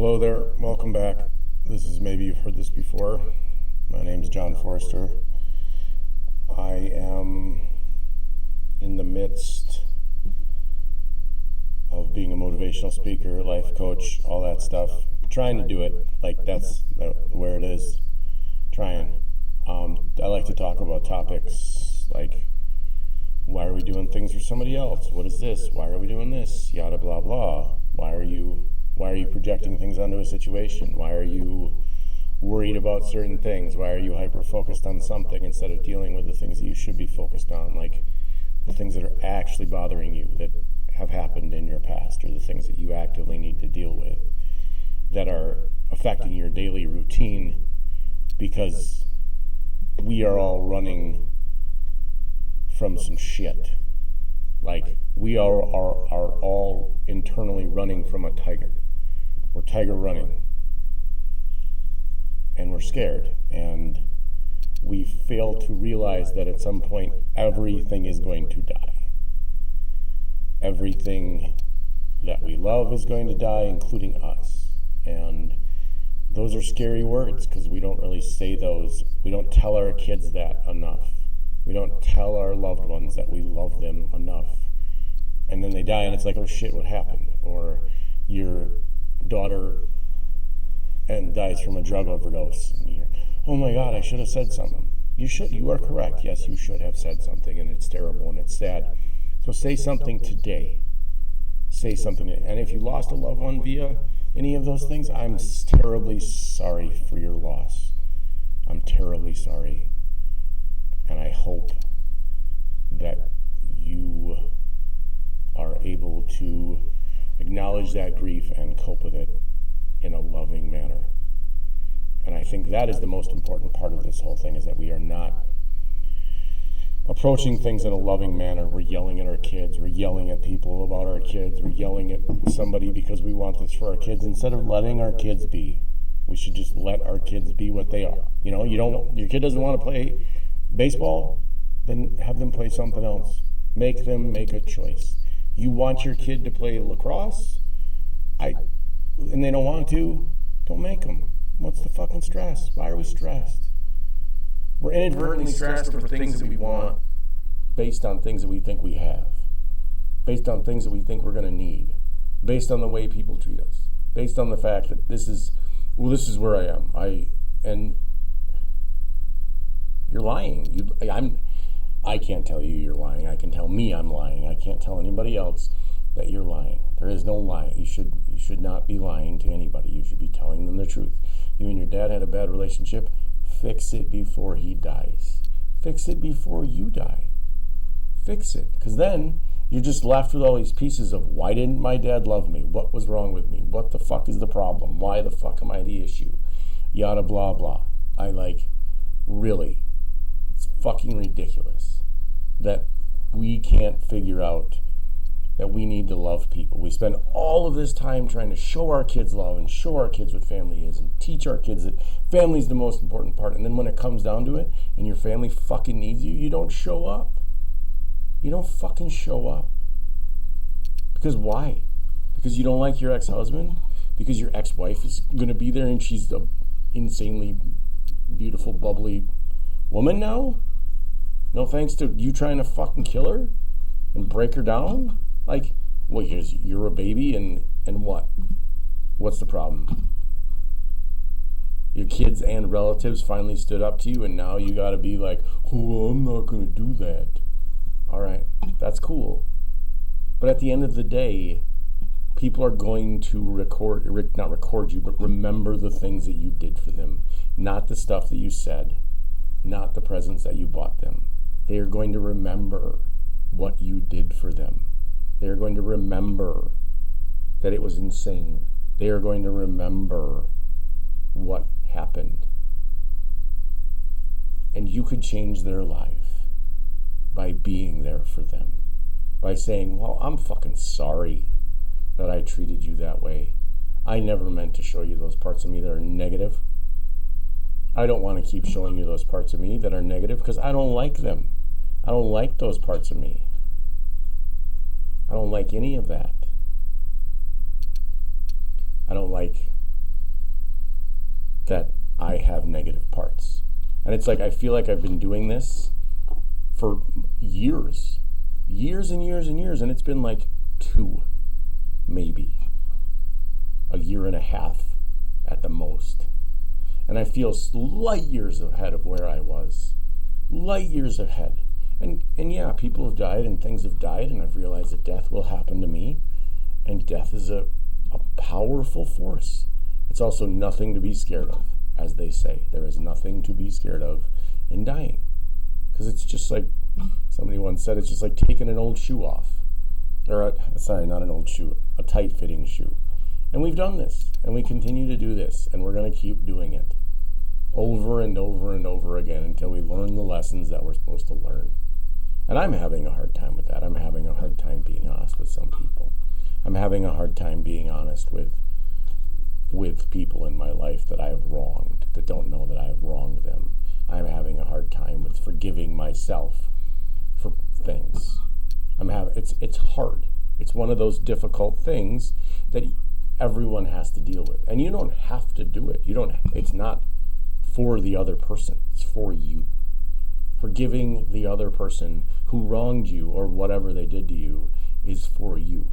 Hello there, welcome back. This is, maybe you've heard this before. My name is John Forrester. I am in the midst of being a motivational speaker, life coach, all that stuff. Trying to do it, like that's where it is. Trying. I like to talk about topics like, why are we doing things for somebody else? What is this? Why are we doing this? Yada blah blah. Why are you projecting things onto a situation? Why are you worried about certain things? Why are you hyper-focused on something instead of dealing with the things that you should be focused on, like the things that are actually bothering you, that have happened in your past, or the things that you actively need to deal with, that are affecting your daily routine, because we are all running from some shit. Like, we are all internally running from a tiger. We're tiger running. And we're scared. And we fail to realize that at some point, everything is going to die. Everything that we love is going to die, including us. And those are scary words, because we don't really say those. We don't tell our kids that enough. We don't tell our loved ones that we love them enough. And then they die, and it's like, oh shit, what happened? Or your daughter dies from a drug overdose, and you're, oh my God, I should have said something. You are correct. Yes, you should have said something, and it's terrible and it's sad. So say something today. Say something. And if you lost a loved one via any of those things, I'm terribly sorry for your loss. I'm terribly sorry. And I hope that you are able to acknowledge that grief and cope with it in a loving manner. And I think that is the most important part of this whole thing, is that we are not approaching things in a loving manner. We're yelling at our kids, we're yelling at people about our kids, we're yelling at somebody because we want this for our kids, instead of letting our kids be. We should just let our kids be what they are. You know, your kid doesn't want to play baseball, then have them play something else. Make them make a choice. You want your kid to play lacrosse, and they don't want to, don't make them. What's the fucking stress? Why are we stressed? We're inadvertently stressed over things that we want, based on things that we think we have, based on things that we think we're going to need, based on the way people treat us, based on the fact that this is where I am. And you're lying. I can't tell you you're lying. I can tell me I'm lying. I can't tell anybody else that you're lying. There is no lying. You should not be lying to anybody. You should be telling them the truth. You and your dad had a bad relationship. Fix it before he dies. Fix it before you die. Fix it. Because then you're just left with all these pieces of, why didn't my dad love me? What was wrong with me? What the fuck is the problem? Why the fuck am I the issue? Yada blah blah. Really, it's fucking ridiculous that we can't figure out that we need to love people. We spend all of this time trying to show our kids love and show our kids what family is and teach our kids that family is the most important part. And then when it comes down to it and your family fucking needs you, you don't show up. You don't fucking show up. Because why? Because you don't like your ex-husband? Because your ex-wife is going to be there and she's an insanely beautiful, bubbly woman now? No thanks to you trying to fucking kill her and break her down? Like, what, you're a baby and what? What's the problem? Your kids and relatives finally stood up to you, and now you gotta be like, oh, I'm not gonna do that. All right, that's cool. But at the end of the day, people are going to not record you, but remember the things that you did for them, not the stuff that you said, not the presents that you bought them. They are going to remember what you did for them. They are going to remember that it was insane. They are going to remember what happened. And you could change their life by being there for them. By saying, well, I'm fucking sorry that I treated you that way. I never meant to show you those parts of me that are negative. I don't want to keep showing you those parts of me that are negative because I don't like them. I don't like those parts of me. I don't like any of that. I don't like that I have negative parts. And it's like I feel like I've been doing this for years and years, and it's been like 2, maybe a year and a half at the most. And I feel light years ahead of where I was. Light years ahead. And yeah, people have died and things have died, and I've realized that death will happen to me. And death is a powerful force. It's also nothing to be scared of, as they say. There is nothing to be scared of in dying. Because it's just like, somebody once said, it's just like taking an old shoe off. Not an old shoe, a tight-fitting shoe. And we've done this, and we continue to do this, and we're going to keep doing it over and over and over again until we learn the lessons that we're supposed to learn. And I'm having a hard time with that. I'm having a hard time being honest with some people. I'm having a hard time being honest with people in my life that I have wronged, that don't know that I have wronged them. I'm having a hard time with forgiving myself for things. It's hard. It's one of those difficult things that everyone has to deal with. And you don't have to do it. It's not for the other person. It's for you. Forgiving the other person who wronged you or whatever they did to you is for you.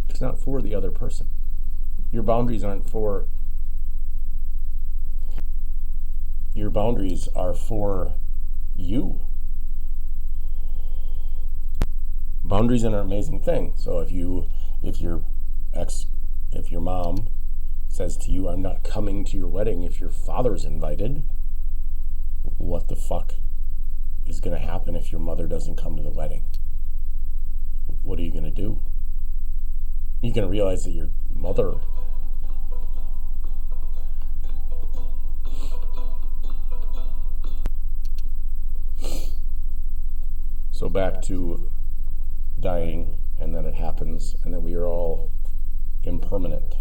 It's not for the other person. Your boundaries aren't for... Your boundaries are for you. Boundaries are an amazing thing. So if your mom says to you, I'm not coming to your wedding if your father's invited, what the fuck is going to happen if your mother doesn't come to the wedding? What are you going to do? You're going to realize that your mother... So back to dying, and then it happens, and then we are all impermanent.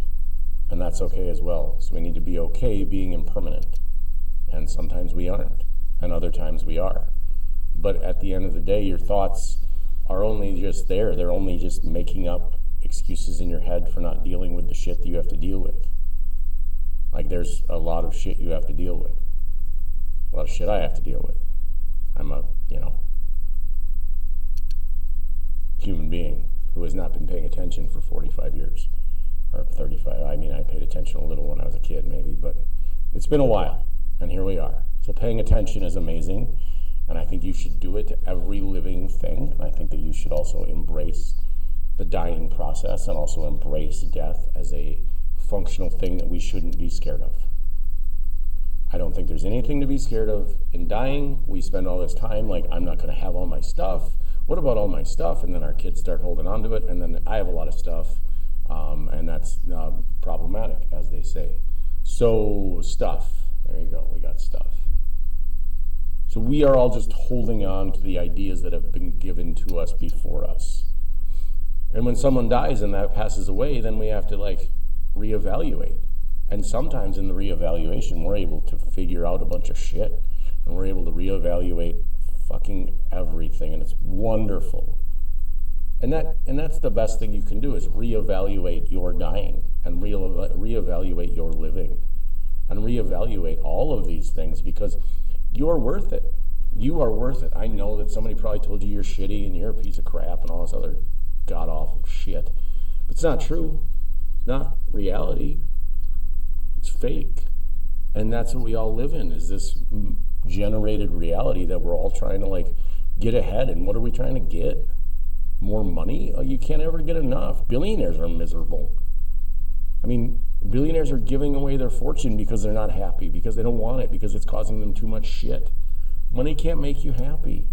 And that's okay as well. So we need to be okay being impermanent. And sometimes we aren't, and other times we are. But at the end of the day, your thoughts are only just there. They're only just making up excuses in your head for not dealing with the shit that you have to deal with. Like there's a lot of shit you have to deal with. A lot of shit I have to deal with. I'm a, human being who has not been paying attention for 45 years. Or 35. I mean, I paid attention a little when I was a kid, maybe, but it's been a while, and here we are. So paying attention is amazing, and I think you should do it to every living thing, and I think that you should also embrace the dying process and also embrace death as a functional thing that we shouldn't be scared of. I don't think there's anything to be scared of in dying. We spend all this time like, I'm not going to have all my stuff. What about all my stuff? And then our kids start holding on to it, and then I have a lot of stuff. And that's problematic, as they say. So, stuff. There you go. We got stuff. So we are all just holding on to the ideas that have been given to us before us. And when someone dies and that passes away, then we have to, reevaluate. And sometimes in the reevaluation, we're able to figure out a bunch of shit. And we're able to reevaluate fucking everything. And it's wonderful. And that's the best thing you can do is reevaluate your dying and reevaluate your living and reevaluate all of these things because you're worth it. You are worth it. I know that somebody probably told you you're shitty and you're a piece of crap and all this other god-awful shit. But it's not true. It's not reality. It's fake. And that's what we all live in is this generated reality that we're all trying to get ahead. And what are we trying to get? More money? Oh, you can't ever get enough. Billionaires are miserable. I mean, billionaires are giving away their fortune because they're not happy, because they don't want it, because it's causing them too much shit. Money can't make you happy.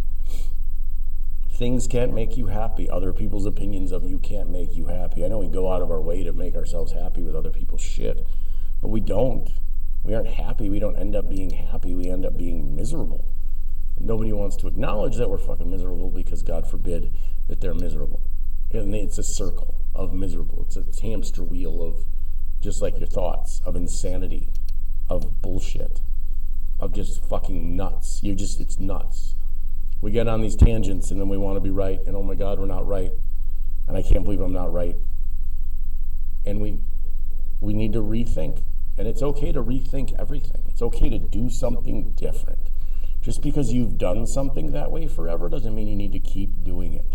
Things can't make you happy. Other people's opinions of you can't make you happy. I know we go out of our way to make ourselves happy with other people's shit, but we don't. We aren't happy. We don't end up being happy. We end up being miserable. Nobody wants to acknowledge that we're fucking miserable because God forbid that they're miserable. And it's a circle of miserable. It's a hamster wheel of just like your thoughts, of insanity, of bullshit, of just fucking nuts. It's nuts. We get on these tangents and then we want to be right. And oh my God, we're not right. And I can't believe I'm not right. And we need to rethink. And it's okay to rethink everything. It's okay to do something different. Just because you've done something that way forever doesn't mean you need to keep doing it.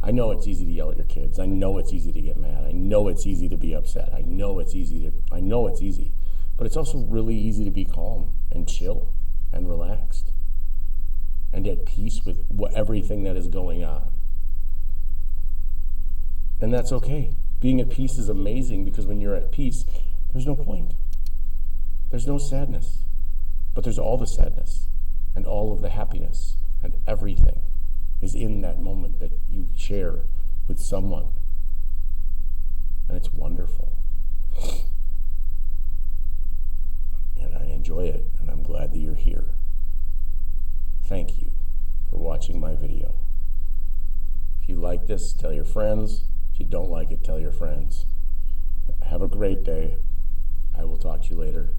I know it's easy to yell at your kids. I know it's easy to get mad. I know it's easy to be upset. I know it's easy. But it's also really easy to be calm and chill and relaxed and at peace with everything that is going on. And that's okay. Being at peace is amazing, because when you're at peace, there's no point. There's no sadness. But there's all the sadness and all of the happiness, and everything is in that moment that you share with someone. And it's wonderful. And I enjoy it, and I'm glad that you're here. Thank you for watching my video. If you like this, tell your friends. If you don't like it, tell your friends. Have a great day. I will talk to you later.